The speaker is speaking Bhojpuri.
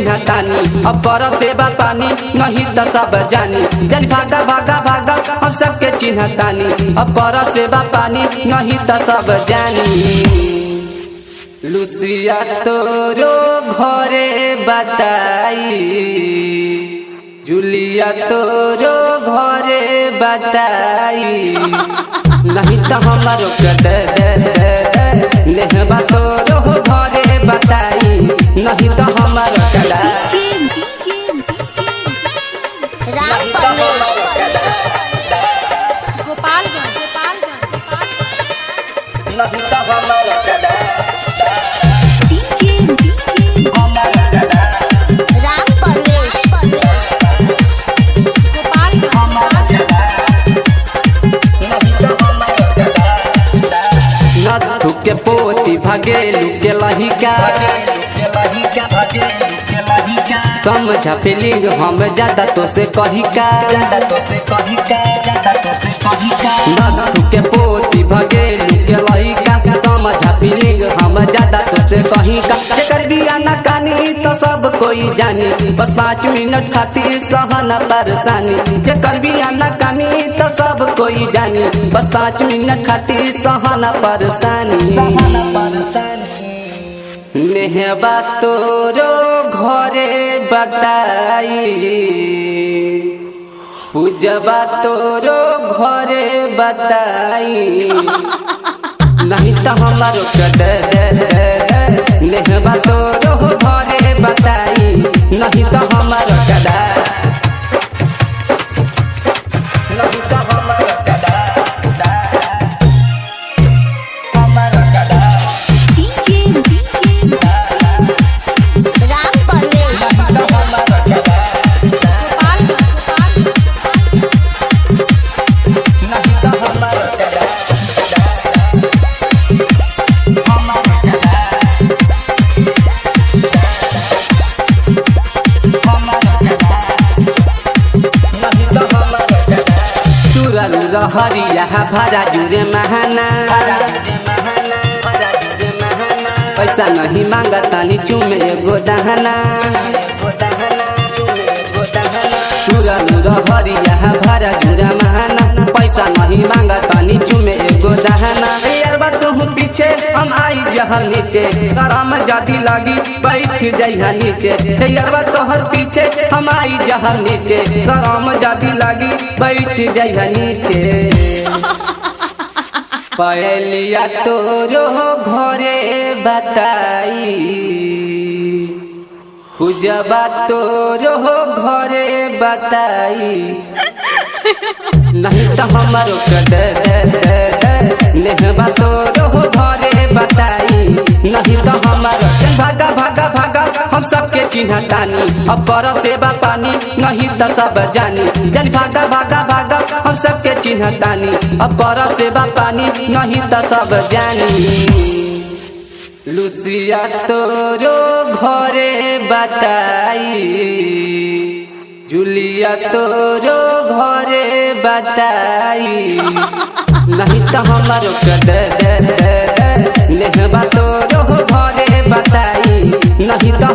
चिन्हतानी अब कर सेवा पानी नहीं तो सब जानी जन भागा भागा भागा हम सबके चिन्हतानी अब कर सेवा पानी नहीं तो सब जानी। लुसिया तोरो घरे बताई जुलिया तोरो घरे बताई नहीं तो हमारो नेहबा तोरो घरे बताई नहीं तो हमारो कदा गोपालगंज नहीं तो हमारो कदा के पोती भगेलू के लहिका समझा फीलिंग हम ज्यादा तो से कहिका के पोती भगेलू के लहिका समझा फीलिंग हम ज्यादा तो से कहिका कर दिया न कानी तो सब कोई जानी बस 5 मिनट खातिर सहना परेशानी के कर दिया न कानी तो सब कोई जानी बस 5 मिनट खातिर सहना परेशानी। नेहबा तोरो घरे बताई पूजबा तोरो घरे बताई नहीं तो हमारो नेहबा तोरो घरे बताई नहीं तो हमारो कदा नहीं तो हमारो कदा हरिया भरा जुरे महाना पैसा नहीं मांगता नी चुमे एगो दहना हरिया भरा जुरे महाना पैसा नहीं मांगता नी चुमे एगो दहना यार बात हूँ पीछे हम आई जहर नीचे गरम जादी लगी बैठ जइहा नीचे यार बात तोहर पीछे हम आई जहर नीचे गरम जादी लगी बैठ जइहा नीचे। पहलिया तोरो घरे बताई पूजबा तोरो घरे बताई नहीं तो हमारो नेहबा तोरो घरे बताई नहीं तो हमारो भागा भागा भागा हम सबके चिन्हतानी अब कर सेवा पानी नहीं तो सब जानी जन भागा भागा भागा हम सबके चिन्हतानी अब कर सेवा पानी नहीं तो सब जानी। लुसिया तोरो घरे बताई जुलिया तोरो घरे बताई नहीं तो हमारो नेहबा तोरो घरे बताई नहीं तो